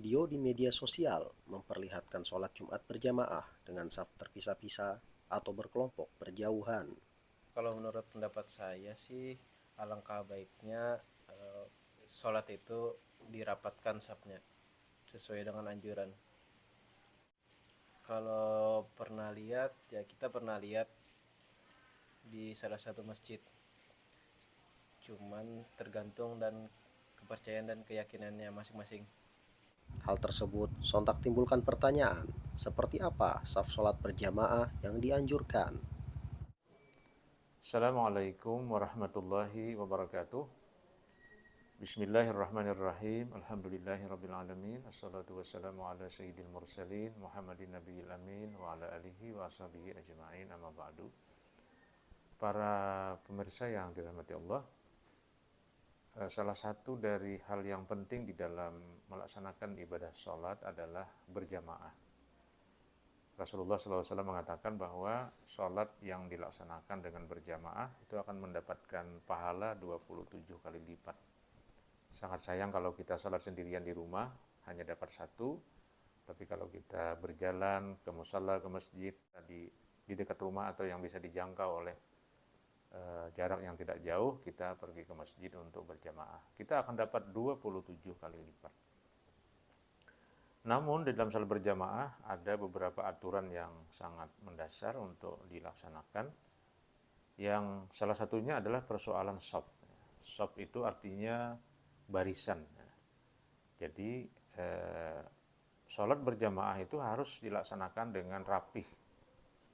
video di media sosial memperlihatkan sholat Jumat berjamaah dengan saf terpisah-pisah atau berkelompok berjauhan. Kalau menurut pendapat saya sih alangkah baiknya sholat itu dirapatkan safnya sesuai dengan anjuran. Kalau pernah lihat ya, kita pernah lihat di salah satu masjid, cuman tergantung dan kepercayaan dan keyakinannya masing-masing. Hal tersebut sontak timbulkan pertanyaan, seperti apa saf sholat berjamaah yang dianjurkan? Assalamualaikum warahmatullahi wabarakatuh. Bismillahirrahmanirrahim. Alhamdulillahirrabbilalamin. Assalatu wassalamu ala sayyidil mursalin Muhammadin nabiyil amin wa ala alihi wa ashabihi ajma'in, amma ba'du. Para pemirsa yang dirahmati Allah, salah satu dari hal yang penting di dalam melaksanakan ibadah sholat adalah berjamaah. Rasulullah SAW mengatakan bahwa sholat yang dilaksanakan dengan berjamaah itu akan mendapatkan pahala 27 kali lipat. Sangat sayang kalau kita sholat sendirian di rumah hanya dapat satu, tapi kalau kita berjalan ke musalla, ke masjid di dekat rumah atau yang bisa dijangkau oleh jarak yang tidak jauh, kita pergi ke masjid untuk berjamaah, kita akan dapat 27 kali lipat. Namun di dalam salat berjamaah ada beberapa aturan yang sangat mendasar untuk dilaksanakan. Yang salah satunya adalah persoalan shaf. Shaf itu artinya barisan. Jadi salat berjamaah itu harus dilaksanakan dengan rapih.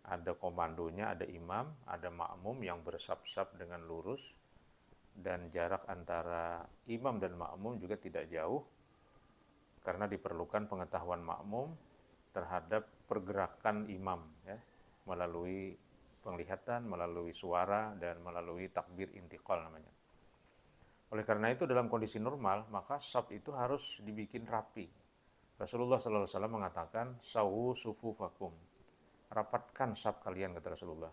Ada komandonya, ada imam, ada makmum yang bersaf-saf dengan lurus, dan jarak antara imam dan makmum juga tidak jauh, karena diperlukan pengetahuan makmum terhadap pergerakan imam, ya, melalui penglihatan, melalui suara, dan melalui takbir intiqal namanya. Oleh karena itu dalam kondisi normal maka shaf itu harus dibikin rapi. Rasulullah SAW mengatakan, sawu sufufakum, rapatkan shaf kalian, kata Rasulullah.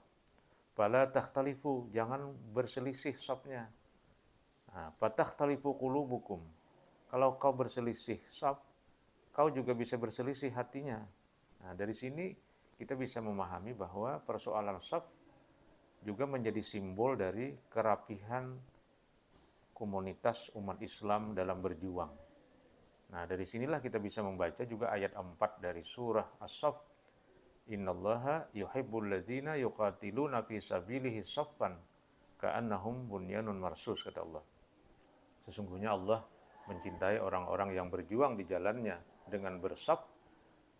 Bala takhtalifu, jangan berselisih shafnya. Fatakhtalifu qulubukum, kalau kau berselisih shaf, kau juga bisa berselisih hatinya. Nah, dari sini kita bisa memahami bahwa persoalan shaf juga menjadi simbol dari kerapihan komunitas umat Islam dalam berjuang. Nah, dari sinilah kita bisa membaca juga ayat 4 dari surah As-Saff. Innallaha yuhibbul ladzina yuqatiluna fi sabilihi saffan ka'annahum bunyanun marsus, kata Allah. Sesungguhnya Allah mencintai orang-orang yang berjuang di jalannya dengan bersaf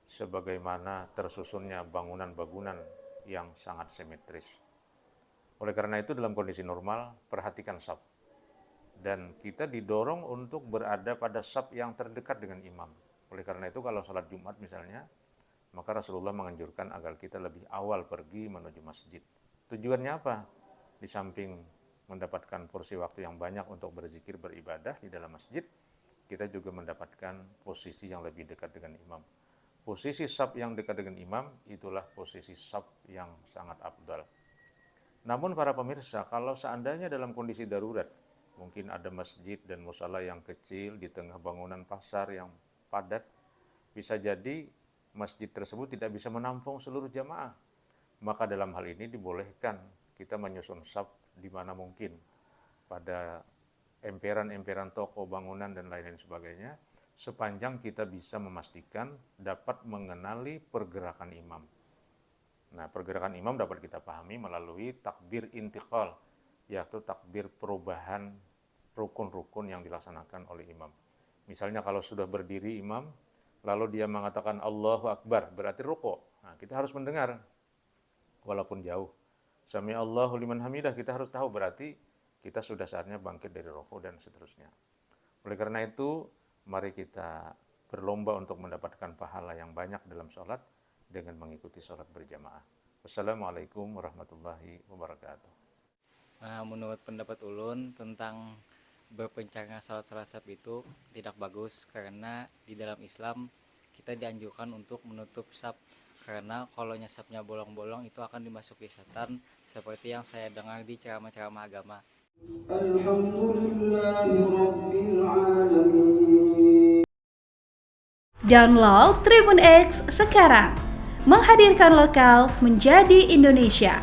sebagaimana tersusunnya bangunan-bangunan yang sangat simetris. Oleh karena itu dalam kondisi normal perhatikan saf, dan kita didorong untuk berada pada saf yang terdekat dengan imam. Oleh karena itu kalau sholat Jumat misalnya, maka Rasulullah menganjurkan agar kita lebih awal pergi menuju masjid. Tujuannya apa? Di samping mendapatkan porsi waktu yang banyak untuk berzikir, beribadah di dalam masjid, kita juga mendapatkan posisi yang lebih dekat dengan imam. Posisi saf yang dekat dengan imam itulah posisi saf yang sangat afdal. Namun para pemirsa, kalau seandainya dalam kondisi darurat, mungkin ada masjid dan musala yang kecil di tengah bangunan pasar yang padat, bisa jadi masjid tersebut tidak bisa menampung seluruh jamaah. Maka dalam hal ini dibolehkan kita menyusun saf di mana mungkin, pada emperan-emperan toko, bangunan, dan lain-lain sebagainya, sepanjang kita bisa memastikan dapat mengenali pergerakan imam. Nah, pergerakan imam dapat kita pahami melalui takbir intiqal, yaitu takbir perubahan rukun-rukun yang dilaksanakan oleh imam. Misalnya kalau sudah berdiri imam, lalu dia mengatakan Allahu Akbar, berarti rukuk. Nah, kita harus mendengar walaupun jauh. Sami Allahu liman hamidah, kita harus tahu berarti kita sudah saatnya bangkit dari rukuk dan seterusnya. Oleh karena itu, mari kita berlomba untuk mendapatkan pahala yang banyak dalam sholat dengan mengikuti sholat berjamaah. Wassalamualaikum warahmatullahi wabarakatuh. Menurut pendapat ulun tentang berpencarnya salat saf itu tidak bagus, karena di dalam Islam kita dianjurkan untuk menutup saf, karena kalau nyasapnya bolong-bolong itu akan dimasuki setan, seperti yang saya dengar di ceramah-ceramah agama. Alhamdulillahirabbil alamin. Download Tribun X sekarang. Menghadirkan lokal menjadi Indonesia.